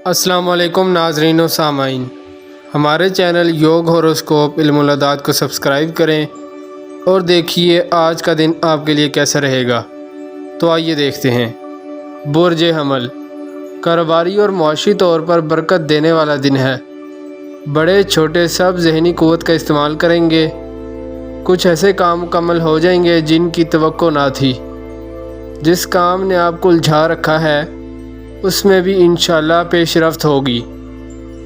السلام علیکم ناظرین و سامعین، ہمارے چینل یوگ ہوروسکوپ علم العداد کو سبسکرائب کریں اور دیکھیے آج کا دن آپ کے لیے کیسا رہے گا۔ تو آئیے دیکھتے ہیں۔ برج حمل کاروباری اور معاشی طور پر برکت دینے والا دن ہے۔ بڑے چھوٹے سب ذہنی قوت کا استعمال کریں گے۔ کچھ ایسے کام مکمل ہو جائیں گے جن کی توقع نہ تھی۔ جس کام نے آپ کو الجھا رکھا ہے اس میں بھی انشاءاللہ پیش رفت ہوگی۔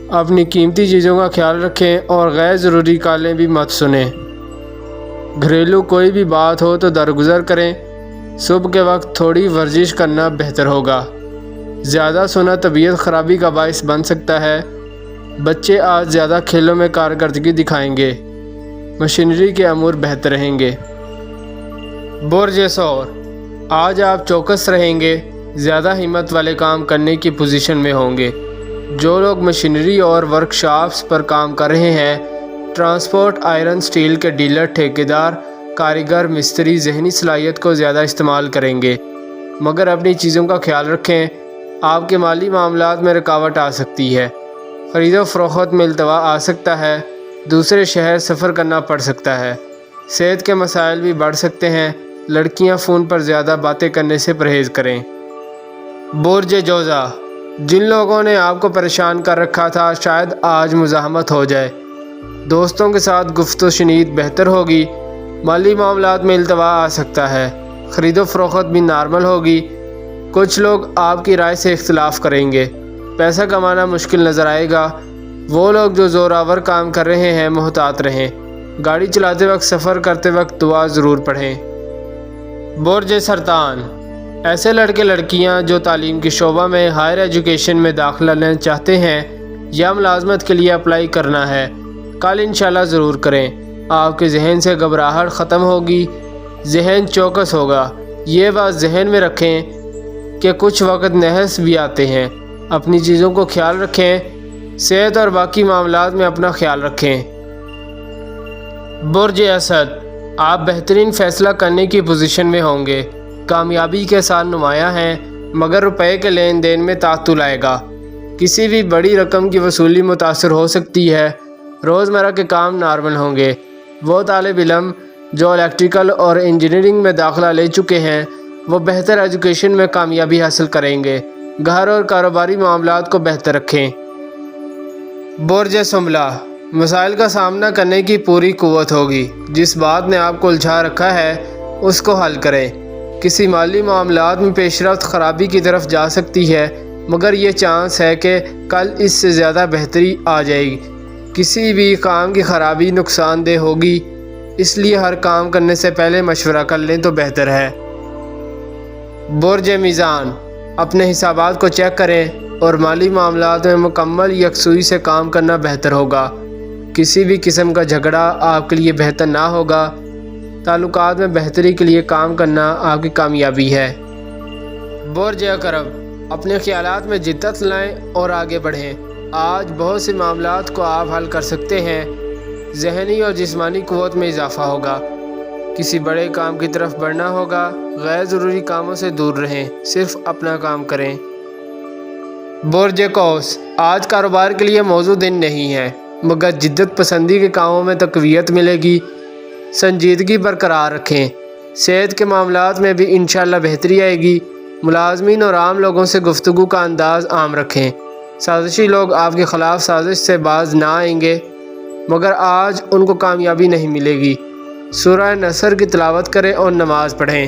اپنی قیمتی چیزوں کا خیال رکھیں اور غیر ضروری کالیں بھی مت سنیں۔ گھریلو کوئی بھی بات ہو تو درگزر کریں۔ صبح کے وقت تھوڑی ورزش کرنا بہتر ہوگا۔ زیادہ سونا طبیعت خرابی کا باعث بن سکتا ہے۔ بچے آج زیادہ کھیلوں میں کارکردگی دکھائیں گے۔ مشینری کے امور بہتر رہیں گے۔ برج ثور آج آپ چوکس رہیں گے۔ زیادہ ہمت والے کام کرنے کی پوزیشن میں ہوں گے۔ جو لوگ مشینری اور ورکشاپس پر کام کر رہے ہیں، ٹرانسپورٹ، آئرن سٹیل کے ڈیلر، ٹھیکیدار، کاریگر، مستری ذہنی صلاحیت کو زیادہ استعمال کریں گے، مگر اپنی چیزوں کا خیال رکھیں۔ آپ کے مالی معاملات میں رکاوٹ آ سکتی ہے۔ خرید و فروخت میں التوا آ سکتا ہے۔ دوسرے شہر سفر کرنا پڑ سکتا ہے۔ صحت کے مسائل بھی بڑھ سکتے ہیں۔ لڑکیاں فون پر زیادہ باتیں کرنے سے پرہیز کریں۔ برج جوزا جن لوگوں نے آپ کو پریشان کر رکھا تھا شاید آج مزاحمت ہو جائے۔ دوستوں کے ساتھ گفت و شنید بہتر ہوگی۔ مالی معاملات میں التوا آ سکتا ہے۔ خرید و فروخت بھی نارمل ہوگی۔ کچھ لوگ آپ کی رائے سے اختلاف کریں گے۔ پیسہ کمانا مشکل نظر آئے گا۔ وہ لوگ جو زوراور کام کر رہے ہیں محتاط رہیں۔ گاڑی چلاتے وقت، سفر کرتے وقت دعا ضرور پڑھیں۔ برج سرطان ایسے لڑکے لڑکیاں جو تعلیم کے شعبہ میں ہائر ایجوکیشن میں داخلہ لینا چاہتے ہیں یا ملازمت کے لیے اپلائی کرنا ہے، کل انشاءاللہ ضرور کریں۔ آپ کے ذہن سے گھبراہٹ ختم ہوگی۔ ذہن چوکس ہوگا۔ یہ بات ذہن میں رکھیں کہ کچھ وقت نحس بھی آتے ہیں۔ اپنی چیزوں کو خیال رکھیں۔ صحت اور باقی معاملات میں اپنا خیال رکھیں۔ برج اسد آپ بہترین فیصلہ کرنے کی پوزیشن میں ہوں گے۔ کامیابی کے ساتھ نمایاں ہیں، مگر روپے کے لین دین میں تعطل آئے گا۔ کسی بھی بڑی رقم کی وصولی متاثر ہو سکتی ہے۔ روزمرہ کے کام نارمل ہوں گے۔ وہ طالب علم جو الیکٹریکل اور انجینئرنگ میں داخلہ لے چکے ہیں وہ بہتر ایجوکیشن میں کامیابی حاصل کریں گے۔ گھر اور کاروباری معاملات کو بہتر رکھیں۔ برج سنبلہ مسائل کا سامنا کرنے کی پوری قوت ہوگی۔ جس بات نے آپ کو الجھا رکھا ہے اس کو حل کریں۔ کسی مالی معاملات میں پیش رفت خرابی کی طرف جا سکتی ہے، مگر یہ چانس ہے کہ کل اس سے زیادہ بہتری آ جائے گی۔ کسی بھی کام کی خرابی نقصان دہ ہوگی، اس لیے ہر کام کرنے سے پہلے مشورہ کر لیں تو بہتر ہے۔ برج میزان اپنے حسابات کو چیک کریں اور مالی معاملات میں مکمل یکسوئی سے کام کرنا بہتر ہوگا۔ کسی بھی قسم کا جھگڑا آپ کے لیے بہتر نہ ہوگا۔ تعلقات میں بہتری کے لیے کام کرنا آپ کی کامیابی ہے۔ برج عقرب اپنے خیالات میں جدت لائیں اور آگے بڑھیں۔ آج بہت سے معاملات کو آپ حل کر سکتے ہیں۔ ذہنی اور جسمانی قوت میں اضافہ ہوگا۔ کسی بڑے کام کی طرف بڑھنا ہوگا۔ غیر ضروری کاموں سے دور رہیں، صرف اپنا کام کریں۔ برج قوس آج کاروبار کے لیے موزوں دن نہیں ہے، مگر جدت پسندی کے کاموں میں تقویت ملے گی۔ سنجیدگی برقرار رکھیں۔ صحت کے معاملات میں بھی انشاءاللہ بہتری آئے گی۔ ملازمین اور عام لوگوں سے گفتگو کا انداز عام رکھیں۔ سازشی لوگ آپ کے خلاف سازش سے باز نہ آئیں گے، مگر آج ان کو کامیابی نہیں ملے گی۔ سورہ نصر کی تلاوت کریں اور نماز پڑھیں۔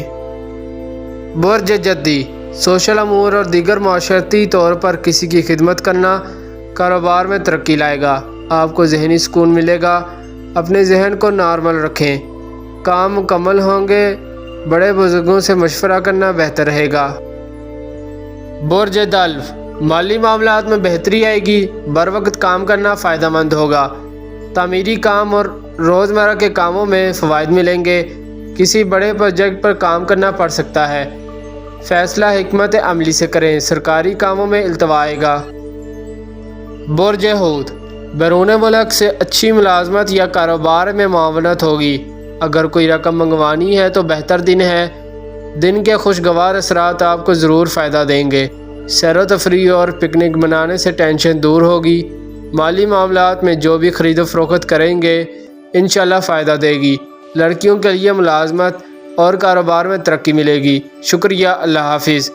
برج جدی سوشل امور اور دیگر معاشرتی طور پر کسی کی خدمت کرنا کاروبار میں ترقی لائے گا۔ آپ کو ذہنی سکون ملے گا۔ اپنے ذہن کو نارمل رکھیں۔ کام مکمل ہوں گے۔ بڑے بزرگوں سے مشورہ کرنا بہتر رہے گا۔ برج دلو مالی معاملات میں بہتری آئے گی۔ بر وقت کام کرنا فائدہ مند ہوگا۔ تعمیری کام اور روزمرہ کے کاموں میں فوائد ملیں گے۔ کسی بڑے پروجیکٹ پر کام کرنا پڑ سکتا ہے۔ فیصلہ حکمت عملی سے کریں۔ سرکاری کاموں میں التوا آئے گا۔ برج حوت بیرون ملک سے اچھی ملازمت یا کاروبار میں معاونت ہوگی۔ اگر کوئی رقم منگوانی ہے تو بہتر دن ہے۔ دن کے خوشگوار اثرات آپ کو ضرور فائدہ دیں گے۔ سیر و تفریح اور پکنک منانے سے ٹینشن دور ہوگی۔ مالی معاملات میں جو بھی خرید و فروخت کریں گے انشاءاللہ فائدہ دے گی۔ لڑکیوں کے لیے ملازمت اور کاروبار میں ترقی ملے گی۔ شکریہ، اللہ حافظ۔